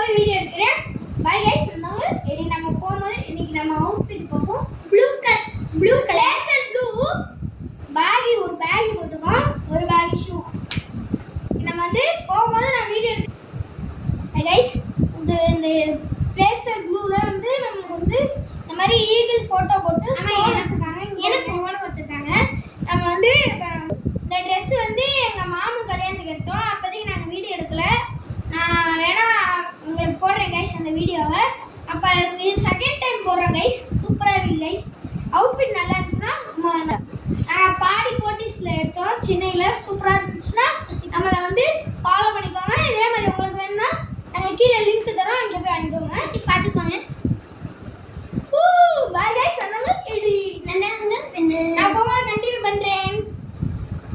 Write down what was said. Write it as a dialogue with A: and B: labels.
A: போகும்போது வீடியோ எடுக்கிறேன். Bye guys. இன்னைக்கு நம்ம போகும்போது இன்னைக்கு நம்ம அவுட்ஃபிட் பார்ப்போம். ப்ளூ கலர் ப்ளூ பேகி, ஒரு பேகி போட்டுக்கோம், ஒரு பேகி ஷூ. நம்ம வந்து போகும்போது நான் வீடியோ எடுக்கிறேன் கைஸ். இந்த பிளேஸ்டர் ப்ளூல வந்து நம்மளுக்கு வந்து இந்த மாதிரி ஈகிள் போட்டோ போட்டு வச்சிருக்காங்க. எனக்கு போன வச்சிருக்காங்க. நம்ம வந்து இந்த ட்ரெஸ் வந்து எங்க மாமு கல்யாணத்துக்கு எடுத்தோம். அப்போதைக்கு நாங்கள் வீடியோ எடுக்கல. நான் வேணா உங்களுக்கு போடுறேன் கைஸ் அந்த வீடியோவை. அப்போ இது செகண்ட் டைம் போடுறோம் கைஸ். சூப்பராக இருக்குது கைஸ். அவுட்ஃபிட் நல்லா இருந்துச்சுன்னா பாடி போட்டிஸில் எடுத்தோம் சென்னையில். சூப்பராக இருந்துச்சுன்னா நம்மளை வந்து ஃபாலோ பண்ணிக்கோங்க. இதே மாதிரி உங்களுக்கு வேணும்னா நாங்கள் கீழே லிங்க் தரோம், அங்கே போய் வாங்கிக்கோங்க, பார்த்துக்கோங்க.